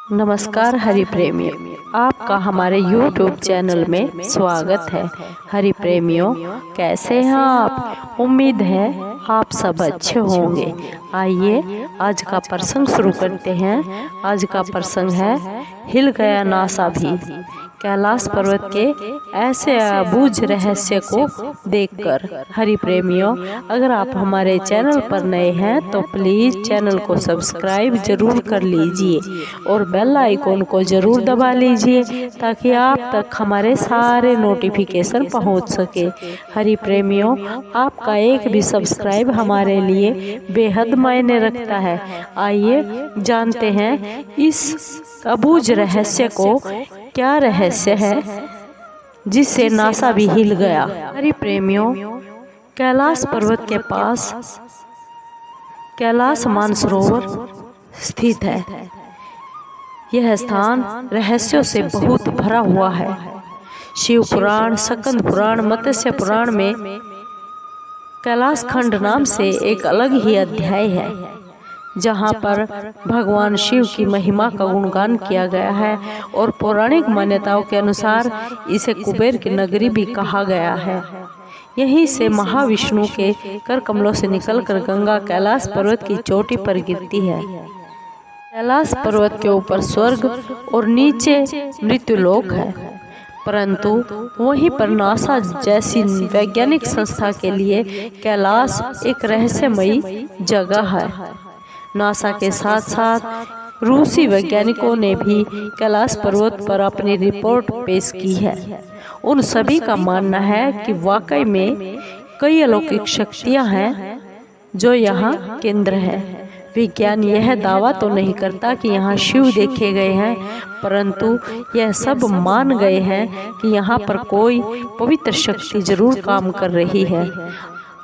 नमस्कार हरि प्रेमियों, आपका हमारे YouTube चैनल में स्वागत है। हरि प्रेमियों, कैसे हैं आप? उम्मीद है आप सब अच्छे होंगे। आइए आज का प्रसंग शुरू करते हैं। आज का प्रसंग है हिल गया नासा भी। कैलाश पर्वत के ऐसे अबूझ रहस्य को देखकर। हरि प्रेमियों, अगर आप हमारे चैनल पर नए हैं तो प्लीज चैनल को सब्सक्राइब जरूर कर लीजिए और बेल आइकॉन को जरूर दबा लीजिए ताकि आप तक हमारे सारे नोटिफिकेशन पहुंच सके। हरि प्रेमियों, आपका एक भी सब्सक्राइब हमारे लिए बेहद मायने रखता है। आइए जानते हैं इस अबूझ रहस्य को। क्या रहस्य है जिससे नासा भी हिल गया? हरि प्रेमियों, कैलाश पर्वत के पास कैलाश मानसरोवर स्थित है। यह स्थान रहस्यों से बहुत भरा हुआ है। शिव पुराण, स्कंद पुराण, मत्स्य पुराण में कैलाश खंड नाम से एक अलग ही अध्याय है जहाँ पर भगवान शिव की महिमा का गुणगान किया गया है और पौराणिक मान्यताओं के अनुसार इसे कुबेर की नगरी भी कहा गया है। यहीं से महाविष्णु के कर कमलों से निकलकर गंगा कैलाश पर्वत की चोटी पर गिरती है। कैलाश पर्वत के ऊपर स्वर्ग और नीचे मृत्युलोक है, परंतु वहीं पर नासा जैसी वैज्ञानिक संस्था के लिए कैलाश एक रहस्यमयी जगह है। नासा के साथ साथ रूसी वैज्ञानिकों ने भी कैलाश पर्वत पर अपनी रिपोर्ट पेश की है। उन सभी का मानना है कि वाकई में कई अलौकिक शक्तियां हैं जो यहाँ केंद्र है। विज्ञान यह दावा तो नहीं करता कि यहाँ शिव देखे गए हैं, परंतु यह सब मान गए हैं कि यहाँ पर कोई पवित्र शक्ति जरूर काम कर रही है।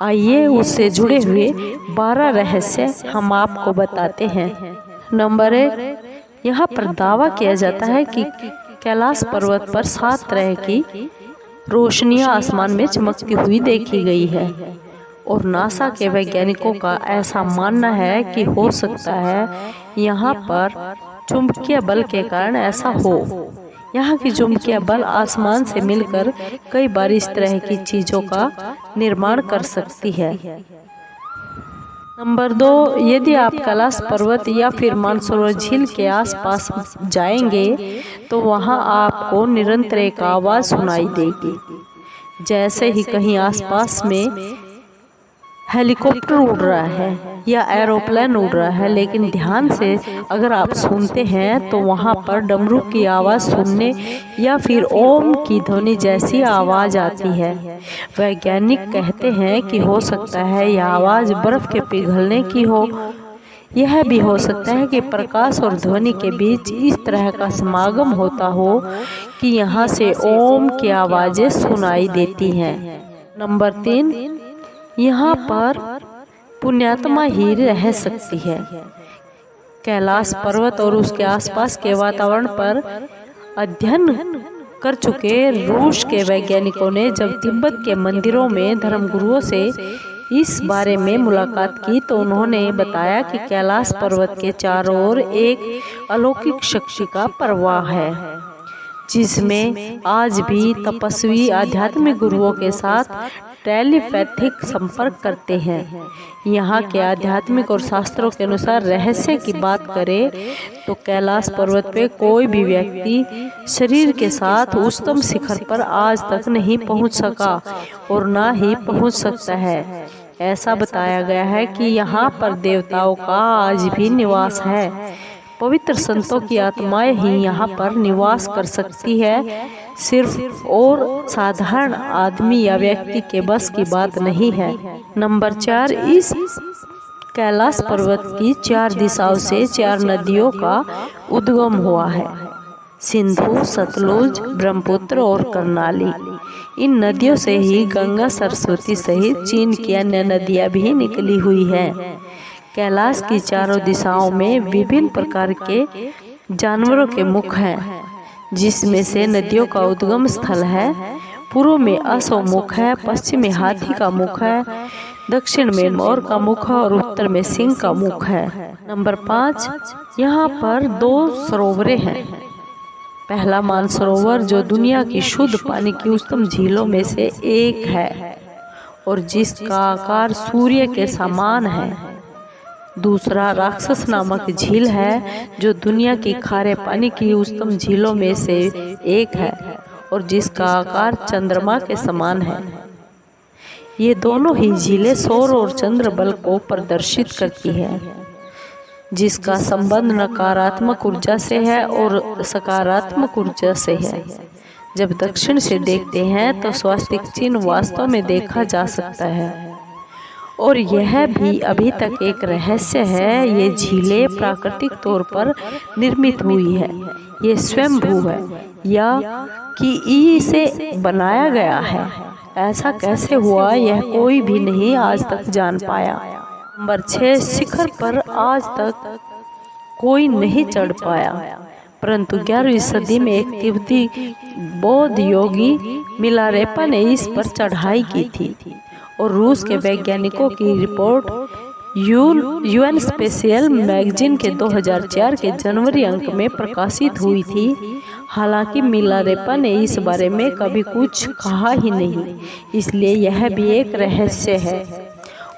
आइए उससे जुड़े हुए 12 रहस्य हम आपको बताते हैं। नंबर 1, यहाँ पर दावा किया जाता है कि कैलाश पर्वत पर 7 तरह की रोशनियां आसमान में चमकती हुई देखी गई है और नासा के वैज्ञानिकों का ऐसा मानना है कि हो सकता है यहाँ पर चुंबकीय बल के कारण ऐसा हो। यहाँ की चुंबकीय बल आसमान से मिलकर कई बार इस तरह की चीजों का निर्माण कर सकती है। नंबर 2, यदि आप कैलाश पर्वत या फिर मानसरोवर झील के आसपास जाएंगे तो वहाँ आपको निरंतर एक आवाज सुनाई देगी, जैसे ही कहीं आसपास में हेलीकॉप्टर उड़ रहा है या एरोप्लेन उड़ रहा है। लेकिन ध्यान से अगर आप सुनते हैं तो वहाँ पर डमरू की आवाज़ सुनने या फिर ओम की ध्वनि जैसी आवाज़ आती है। वैज्ञानिक कहते हैं कि हो सकता है यह आवाज़ बर्फ के पिघलने की हो। यह भी हो सकता है कि प्रकाश और ध्वनि के बीच इस तरह का समागम होता हो कि यहाँ से ओम की आवाज़ें सुनाई देती हैं। नंबर 3, यहाँ पर पुण्यात्मा ही रह सकती है। कैलाश पर्वत और उसके आसपास के वातावरण पर अध्ययन कर चुके रूस के वैज्ञानिकों ने जब तिब्बत के मंदिरों में धर्मगुरुओं से इस बारे में मुलाकात की तो उन्होंने बताया कि कैलाश पर्वत के चारों ओर एक अलौकिक शक्ति का प्रवाह है जिसमें आज भी तपस्वी आध्यात्मिक गुरुओं के साथ टेलीपैथिक संपर्क करते हैं। यहाँ के आध्यात्मिक और शास्त्रों के अनुसार रहस्य की बात करें तो कैलाश पर्वत पे कोई भी व्यक्ति शरीर के साथ उच्चतम शिखर पर आज तक नहीं पहुँच सका और ना ही पहुँच सकता है। ऐसा बताया गया है कि यहाँ पर देवताओं का आज भी निवास है। पवित्र संतों की आत्माएं ही यहाँ पर निवास कर सकती है, सिर्फ और साधारण आदमी या व्यक्ति के बस की बात नहीं है। नंबर 4, इस कैलाश पर्वत की 4 दिशाओं से 4 नदियों का उद्गम हुआ है, सिंधु, सतलुज, ब्रह्मपुत्र और कर्णाली। इन नदियों से ही गंगा, सरस्वती सहित चीन की अन्य नदियां भी निकली हुई हैं। कैलाश की चारों दिशाओं में विभिन्न प्रकार के जानवरों के मुख हैं, जिसमें से नदियों का उद्गम स्थल है। पूर्व में अश्व मुख है, पश्चिम में हाथी का मुख है, दक्षिण में मोर का मुख और उत्तर में सिंह का मुख है। नंबर 5, यहाँ पर 2 सरोवरें हैं। पहला मानसरोवर जो दुनिया की शुद्ध पानी की उच्चतम झीलों में से एक है और जिसका आकार सूर्य के समान है। दूसरा राक्षस नामक झील है जो दुनिया की खारे पानी की उच्चतम झीलों में से एक है और जिसका आकार चंद्रमा के समान है। ये दोनों ही झीलें सौर और चंद्र बल को प्रदर्शित करती है, जिसका संबंध नकारात्मक ऊर्जा से है और सकारात्मक ऊर्जा से है। जब दक्षिण से देखते हैं तो स्वास्तिक चिन्ह वास्तव में देखा जा सकता है और यह भी अभी तक एक रहस्य है। ये झीलें प्राकृतिक तौर पर निर्मित हुई है, ये स्वयंभू है या कि इसे बनाया गया है। ऐसा कैसे हुआ यह कोई भी नहीं आज तक जान पाया। नंबर 6, शिखर पर आज तक कोई नहीं चढ़ पाया, परंतु 11वीं सदी में एक तिब्बती बौद्ध योगी मिलारेपा ने इस पर चढ़ाई की थी और रूस के वैज्ञानिकों की रिपोर्ट यूएन स्पेशियल मैगजीन के 2004 के जनवरी अंक में प्रकाशित हुई थी। हालांकि मिलारेपा ने इस बारे में कभी कुछ कहा ही नहीं, इसलिए यह भी एक रहस्य है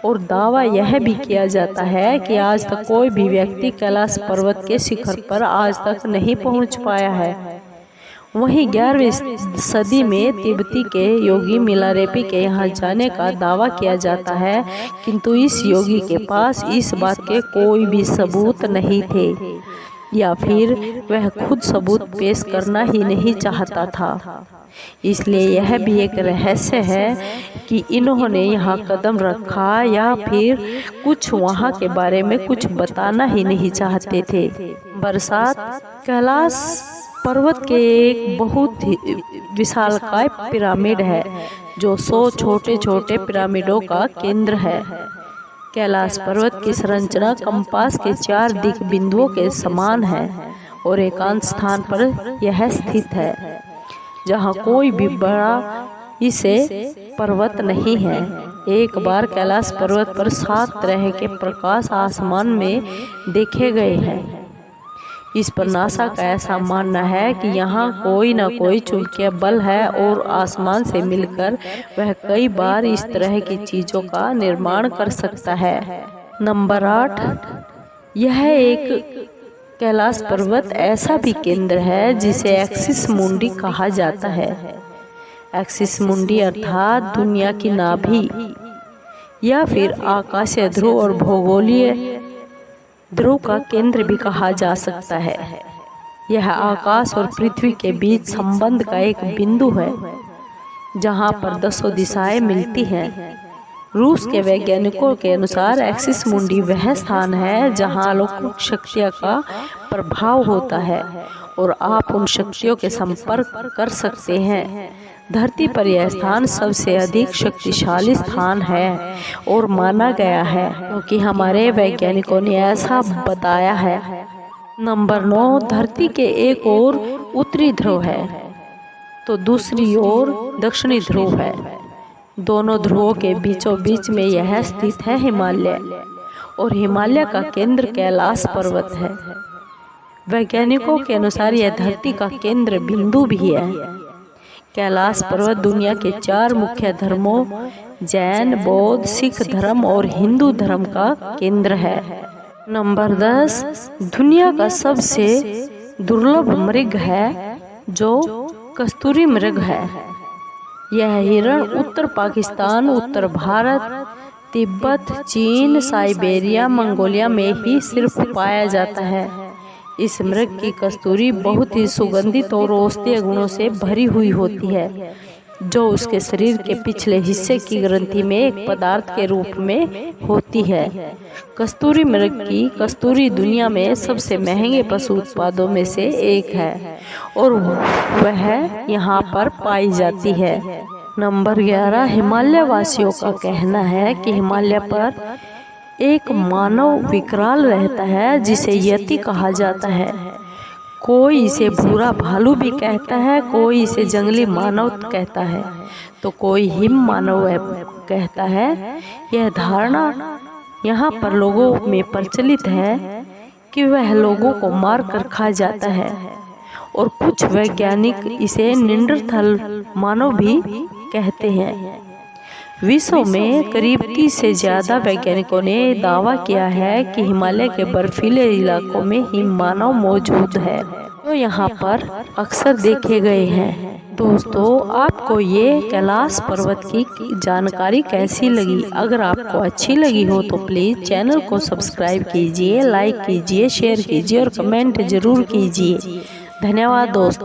और दावा यह भी किया जाता है कि आज तक कोई भी व्यक्ति कैलाश पर्वत के शिखर पर आज तक नहीं पहुंच पाया है। वहीं 11वीं सदी में तिब्बती के योगी मिलारेपी के यहाँ जाने का दावा किया जाता है, किंतु इस योगी के पास इस बात के कोई भी सबूत नहीं थे या फिर वह खुद सबूत पेश करना ही नहीं चाहता था। इसलिए यह भी एक रहस्य है कि इन्होंने यहाँ कदम रखा या फिर कुछ वहाँ के बारे में कुछ बताना ही नहीं चाहते थे। बरसात कैलाश पर्वत के एक बहुत ही विशालकाय पिरामिड है जो 100 छोटे छोटे पिरामिडों का केंद्र है। कैलाश पर्वत की संरचना कंपास के 4 दिक बिंदुओं के समान है और एकांत स्थान पर यह स्थित है जहाँ कोई भी बड़ा इसे पर्वत नहीं है। एक बार कैलाश पर्वत पर 7 तरह के प्रकाश आसमान में देखे गए हैं। इस पर नासा का ऐसा मानना है कि यहाँ कोई न कोई चुंबकीय बल है और आसमान से मिलकर वह कई बार इस तरह की चीजों का निर्माण कर सकता है। नंबर 8, यह एक कैलाश पर्वत ऐसा भी केंद्र है जिसे एक्सिस मुंडी कहा जाता है। एक्सिस मुंडी अर्थात दुनिया की नाभि या फिर आकाशीय ध्रुव और भूगोलीय ध्रुव का केंद्र भी कहा जा सकता है। यह आकाश और पृथ्वी के बीच संबंध का एक बिंदु है जहां पर 10 दिशाएं मिलती हैं। रूस के वैज्ञानिकों के अनुसार एक्सिस मुंडी वह स्थान है जहां अलौकिक शक्तियों का प्रभाव होता है और आप उन शक्तियों के संपर्क कर सकते हैं। धरती पर यह स्थान सबसे अधिक शक्तिशाली स्थान है और माना गया है क्योंकि हमारे वैज्ञानिकों ने ऐसा बताया है। नंबर 9, धरती के एक ओर उत्तरी ध्रुव है तो दूसरी ओर दक्षिणी ध्रुव है। दोनों ध्रुवों के बीचों बीच में यह स्थित है हिमालय और हिमालय का केंद्र कैलाश पर्वत है। वैज्ञानिकों के अनुसार यह धरती का केंद्र बिंदु भी है। कैलाश पर्वत दुनिया के 4 मुख्य धर्मों जैन, बौद्ध, सिख धर्म और हिंदू धर्म का केंद्र है। नंबर 10, दुनिया का सबसे दुर्लभ मृग है जो कस्तूरी मृग है। यह हिरण उत्तर पाकिस्तान, उत्तर भारत, तिब्बत, चीन, साइबेरिया, मंगोलिया में ही सिर्फ पाया जाता है। इस मृग की कस्तूरी बहुत ही सुगंधित और औषधीय गुणों से भरी हुई होती है जो उसके शरीर के पिछले हिस्से की ग्रंथि में एक पदार्थ के रूप में होती है। कस्तूरी मृग की कस्तूरी दुनिया में सबसे महंगे पशु उत्पादों में से एक है और वह यहाँ पर पाई जाती है। नंबर 11, हिमालय वासियों का कहना है कि हिमालय पर एक मानव विकराल रहता है जिसे यति कहा जाता है। कोई इसे भूरा भालू भी कहता है, कोई इसे जंगली मानव कहता है तो कोई हिम मानव है। कहता है। यह धारणा यहाँ पर लोगों में प्रचलित है कि वह लोगों को मार कर खा जाता है और कुछ वैज्ञानिक इसे निंडरथल मानव भी कहते हैं। विश्व में करीब 30 से ज्यादा वैज्ञानिकों ने दावा किया है कि हिमालय के बर्फीले इलाकों में हिम मानव मौजूद है, जो यहाँ पर अक्सर देखे गए हैं। दोस्तों, आपको ये कैलाश पर्वत की जानकारी कैसी लगी? अगर आपको अच्छी लगी हो तो प्लीज़ चैनल को सब्सक्राइब कीजिए, लाइक कीजिए, शेयर कीजिए और कमेंट जरूर कीजिए। धन्यवाद दोस्तों।